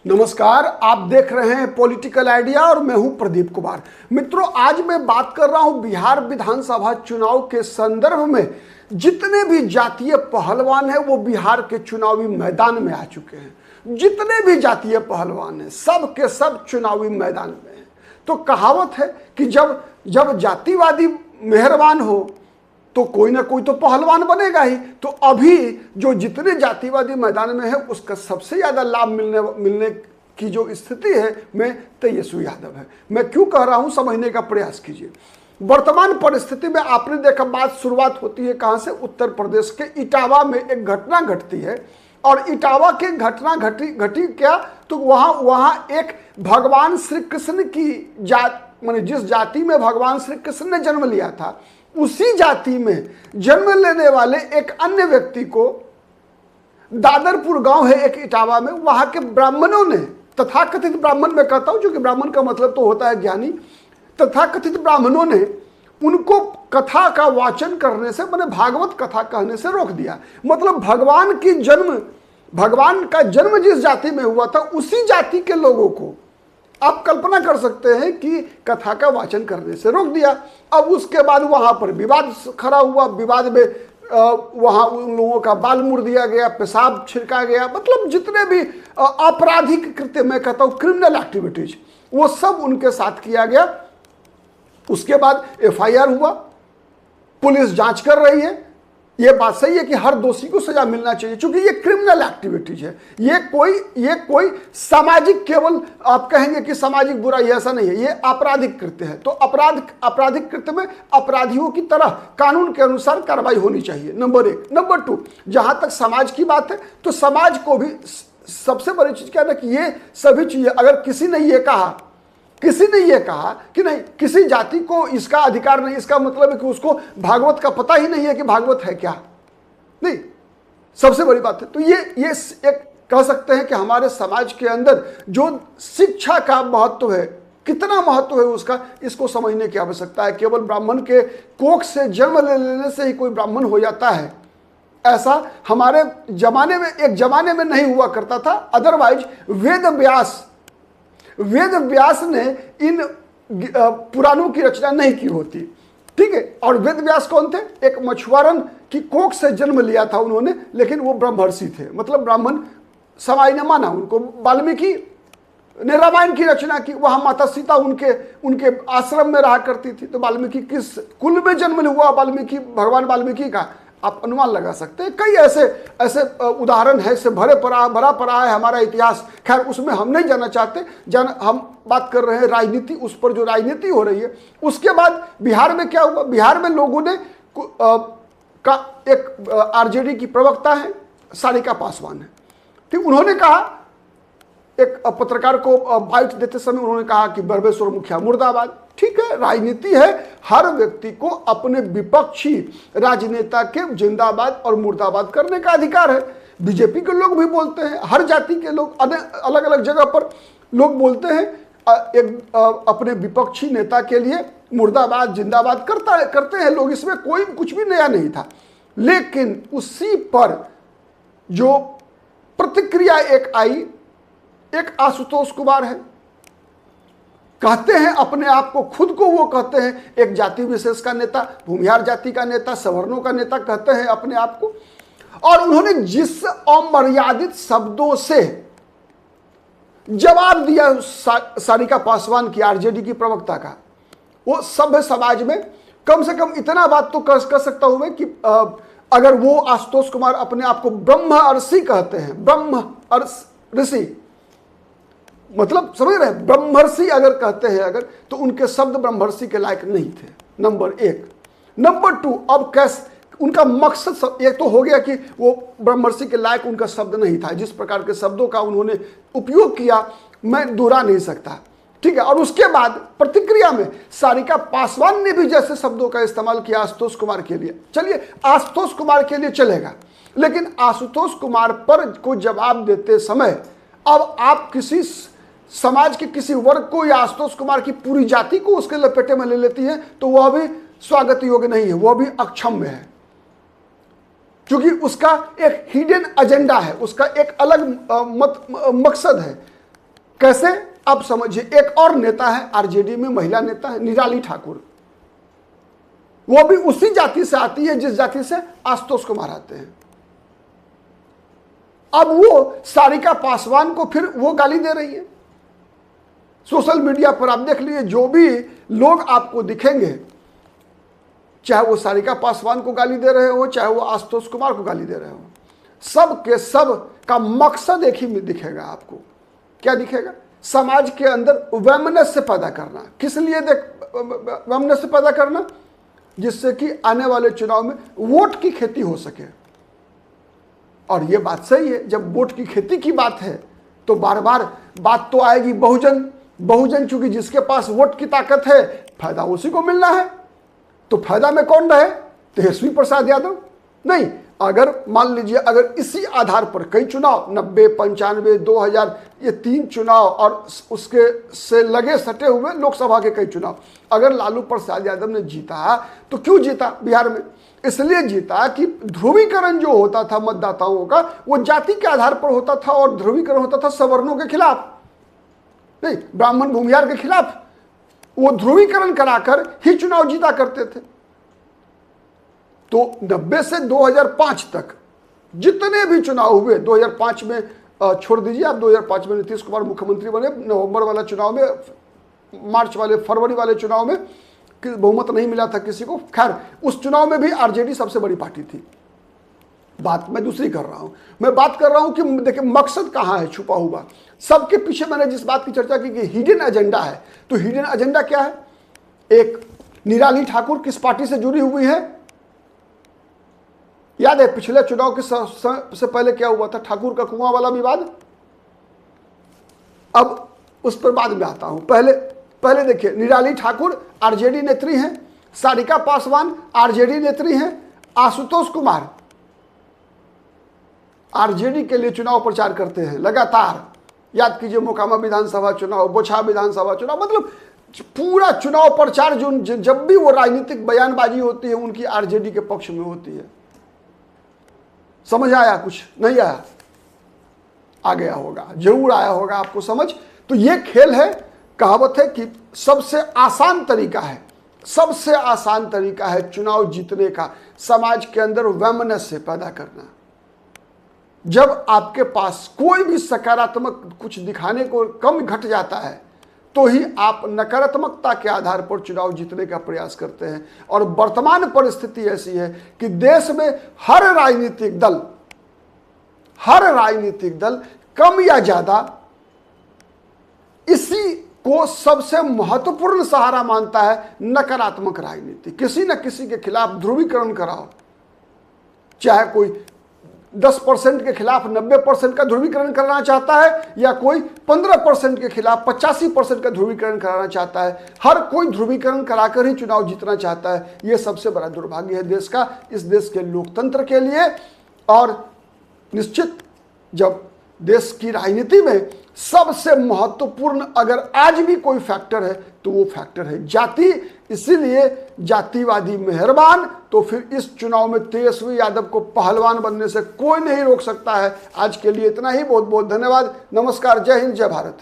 नमस्कार, आप देख रहे हैं पॉलिटिकल आइडिया और मैं हूं प्रदीप कुमार। मित्रों, आज मैं बात कर रहा हूं बिहार विधानसभा चुनाव के संदर्भ में। जितने भी जातीय पहलवान हैं वो बिहार के चुनावी मैदान में आ चुके हैं। जितने भी जातीय पहलवान हैं सब के सब चुनावी मैदान में हैं। तो कहावत है कि जब जब जातिवादी मेहरबान हो तो कोई ना कोई तो पहलवान बनेगा ही। तो अभी जो जितने जातिवादी मैदान में है उसका सबसे ज्यादा लाभ मिलने की जो स्थिति है में तेजस्वी यादव है। मैं क्यों कह रहा हूं, समझने का प्रयास कीजिए। वर्तमान परिस्थिति में आपने देखा, बात शुरुआत होती है कहां से? उत्तर प्रदेश के इटावा में एक घटना घटती है। और इटावा के घटना घटी क्या? तो वहां एक भगवान श्री कृष्ण की जात, माने जिस जाति में भगवान श्री कृष्ण ने जन्म लिया था उसी जाति में जन्म लेने वाले एक अन्य व्यक्ति को, दादरपुर गांव है एक इटावा में, वहां के ब्राह्मणों ने, तथाकथित ब्राह्मण मैं कहता हूं, क्योंकि ब्राह्मण का मतलब तो होता है ज्ञानी, तथाकथित ब्राह्मणों ने उनको कथा का वाचन करने से, माने भागवत कथा कहने से रोक दिया। मतलब भगवान का जन्म जिस जाति में हुआ था उसी जाति के लोगों को आप कल्पना कर सकते हैं कि कथा का वाचन करने से रोक दिया। अब उसके बाद वहां पर विवाद खड़ा हुआ। विवाद में वहां उन लोगों का बाल मुड़ दिया गया, पेशाब छिड़का गया। मतलब जितने भी आपराधिक कृत्य, मैं कहता हूं क्रिमिनल एक्टिविटीज, वो सब उनके साथ किया गया। उसके बाद एफआईआर हुआ, पुलिस जांच कर रही है। ये बात सही है कि हर दोषी को सजा मिलना चाहिए, क्योंकि ये क्रिमिनल एक्टिविटीज है। ये कोई सामाजिक, केवल आप कहेंगे कि सामाजिक बुराई, ऐसा नहीं है, ये आपराधिक कृत्य है। तो आपराधिक कृत्य में अपराधियों की तरह कानून के अनुसार कार्रवाई होनी चाहिए, नंबर 1। नंबर 2, जहां तक समाज की बात है तो समाज को भी सबसे बड़ी चीज क्या है कि ये सभी चीजें, अगर किसी ने ये कहा कि नहीं, किसी जाति को इसका अधिकार नहीं, इसका मतलब है कि उसको भागवत का पता ही नहीं है कि भागवत है क्या, नहीं, सबसे बड़ी बात है। तो ये एक कह सकते हैं कि हमारे समाज के अंदर जो शिक्षा का महत्व है, कितना महत्व है उसका, इसको समझने की आवश्यकता है। केवल ब्राह्मण के कोख से जन्म लेने से ही कोई ब्राह्मण हो जाता है, ऐसा हमारे जमाने में, एक जमाने में नहीं हुआ करता था। अदरवाइज वेद व्यास ने इन पुराणों की रचना नहीं की होती, ठीक है। और वेद व्यास कौन थे? एक मछुआरन की कोख से जन्म लिया था उन्होंने, लेकिन वो ब्रह्मर्षि थे, मतलब ब्राह्मण समाज ने माना उनको। वाल्मीकि ने रामायण की रचना की, वहां माता सीता उनके आश्रम में रहा करती थी। तो वाल्मीकि किस कुल में जन्म हुआ भगवान वाल्मीकि का, आप अनुमान लगा सकते हैं। कई ऐसे उदाहरण है, इससे भरा पड़ा है हमारा इतिहास। खैर, उसमें हम नहीं जाना चाहते। हम बात कर रहे हैं राजनीति, उस पर जो राजनीति हो रही है। उसके बाद बिहार में क्या हुआ? बिहार में लोगों ने एक आरजेडी की प्रवक्ता है, सारिका पासवान है, ठीक। उन्होंने कहा, एक पत्रकार को बाइट देते समय उन्होंने कहा कि बरबेश्वर मुखिया मुर्दाबाद। ठीक है, राजनीति है, हर व्यक्ति को अपने विपक्षी राजनेता के जिंदाबाद और मुर्दाबाद करने का अधिकार है। बीजेपी के लोग भी बोलते हैं, हर जाति के लोग अलग अलग जगह पर लोग बोलते हैं, अपने विपक्षी नेता के लिए मुर्दाबाद जिंदाबाद करते हैं लोग। इसमें कोई कुछ भी नया नहीं था। लेकिन उसी पर जो प्रतिक्रिया एक आई, एक आशुतोष कुमार है, कहते हैं अपने आप को, खुद को वो कहते हैं एक जाति विशेष का नेता, भूमिहार जाति का नेता, सवर्णों का नेता कहते हैं अपने आप को। और उन्होंने जिस अमर्यादित शब्दों से जवाब दिया सारिका पासवान की, आरजेडी की प्रवक्ता का, वो सभ्य समाज में कम से कम इतना बात तो कर सकता हूं मैं कि अगर वो आशुतोष कुमार अपने आप को ब्रह्मर्षि कहते हैं, ब्रह्मर्षि मतलब समझ रहे हैं, ब्रह्मर्षि अगर कहते हैं अगर, तो उनके शब्द ब्रह्मर्षि के लायक नहीं थे, नंबर 1। नंबर 2, अब कैसे उनका मकसद, एक तो हो गया कि वो ब्रह्मर्षि के लायक उनका शब्द नहीं था। जिस प्रकार के शब्दों का उन्होंने उपयोग किया मैं दोहरा नहीं सकता, ठीक है। और उसके बाद प्रतिक्रिया में सारिका पासवान ने भी जैसे शब्दों का इस्तेमाल किया आशुतोष कुमार के लिए, चलिए आशुतोष कुमार के लिए चलेगा, लेकिन आशुतोष कुमार पर को जवाब देते समय अब आप किसी समाज के किसी वर्ग को या आशुतोष कुमार की पूरी जाति को उसके लपेटे में ले लेती है, तो वह भी स्वागत योग्य नहीं है, वह भी अक्षम्य है। क्योंकि उसका एक हिडन एजेंडा है, उसका एक अलग मकसद है। कैसे? अब समझिए, एक और नेता है आरजेडी में, महिला नेता है निराली ठाकुर। वो भी उसी जाति से आती है जिस जाति से आशुतोष कुमार आते हैं। अब वो सारिका पासवान को फिर वो गाली दे रही है। सोशल मीडिया पर आप देख लीजिए, जो भी लोग आपको दिखेंगे, चाहे वो सारिका पासवान को गाली दे रहे हो, चाहे वो आशुतोष कुमार को गाली दे रहे हो, सब के सब का मकसद एक ही में दिखेगा आपको। क्या दिखेगा? समाज के अंदर वैमनस्य पैदा करना। किस लिए वैमनस्य पैदा करना? जिससे कि आने वाले चुनाव में वोट की खेती हो सके। और ये बात सही है, जब वोट की खेती की बात है तो बार बार बात तो आएगी बहुजन चूंकि जिसके पास वोट की ताकत है, फायदा उसी को मिलना है। तो फायदा में कौन रहे? तेजस्वी प्रसाद यादव? नहीं। अगर मान लीजिए, अगर इसी आधार पर कई चुनाव 90, 95, 2000 ये 3 चुनाव और उसके से लगे सटे हुए लोकसभा के कई चुनाव, अगर लालू प्रसाद यादव ने जीता तो क्यों जीता बिहार में? इसलिए जीता कि ध्रुवीकरण जो होता था मतदाताओं का, वो जाति के आधार पर होता था और ध्रुवीकरण होता था सवर्णों के खिलाफ, नहीं ब्राह्मण भूमिहार के खिलाफ। वो ध्रुवीकरण कराकर ही चुनाव जीता करते थे। तो 90 से 2005 तक जितने भी चुनाव हुए, 2005 में छोड़ दीजिए आप, 2005 में नीतीश कुमार मुख्यमंत्री बने, नवंबर वाला चुनाव में, मार्च वाले, फरवरी वाले चुनाव में बहुमत नहीं मिला था किसी को। खैर, उस चुनाव में भी आरजेडी सबसे बड़ी पार्टी थी। बात मैं दूसरी कर रहा हूं, मैं बात कर रहा हूं कि देखिए मकसद कहां है छुपा हुआ। सबके पीछे मैंने जिस बात की चर्चा की कि हिडन एजेंडा है, तो हिडन एजेंडा क्या है? एक, निराली ठाकुर किस पार्टी से जुड़ी हुई है? याद है पिछले चुनाव के से पहले क्या हुआ था? ठाकुर का कुआं वाला विवाद। अब उस पर बाद में आता हूं। पहले देखिए, निराली ठाकुर आरजेडी नेत्री हैं, सारिका पासवान आरजेडी नेत्री हैं, आशुतोष कुमार आरजेडी के लिए चुनाव प्रचार करते हैं लगातार। याद कीजिए, मोकामा विधानसभा चुनाव, बोछा विधानसभा चुनाव, मतलब पूरा चुनाव प्रचार जो जब भी वो राजनीतिक बयानबाजी होती है उनकी आरजेडी के पक्ष में होती है। समझ आया? कुछ नहीं आया? आ गया होगा, जरूर आया होगा आपको समझ। तो ये खेल है, कहावत है कि सबसे आसान तरीका है चुनाव जीतने का, समाज के अंदर वैमनस्य पैदा करना। जब आपके पास कोई भी सकारात्मक कुछ दिखाने को कम घट जाता है, तो ही आप नकारात्मकता के आधार पर चुनाव जीतने का प्रयास करते हैं। और वर्तमान परिस्थिति ऐसी है कि देश में हर राजनीतिक दल कम या ज्यादा इसी को सबसे महत्वपूर्ण सहारा मानता है, नकारात्मक राजनीति। किसी न किसी के खिलाफ ध्रुवीकरण कराओ, चाहे कोई 10% के खिलाफ 90% का ध्रुवीकरण करना चाहता है, या कोई 15% के खिलाफ 85% का ध्रुवीकरण कराना चाहता है। हर कोई ध्रुवीकरण कराकर ही चुनाव जीतना चाहता है। यह सबसे बड़ा दुर्भाग्य है देश का, इस देश के लोकतंत्र के लिए। और निश्चित जब देश की राजनीति में सबसे महत्वपूर्ण अगर आज भी कोई फैक्टर है तो वो फैक्टर है जाति। इसीलिए जातिवादी मेहरबान, तो फिर इस चुनाव में तेजस्वी यादव को पहलवान बनने से कोई नहीं रोक सकता है। आज के लिए इतना ही। बहुत बहुत धन्यवाद। नमस्कार। जय हिंद, जय भारत।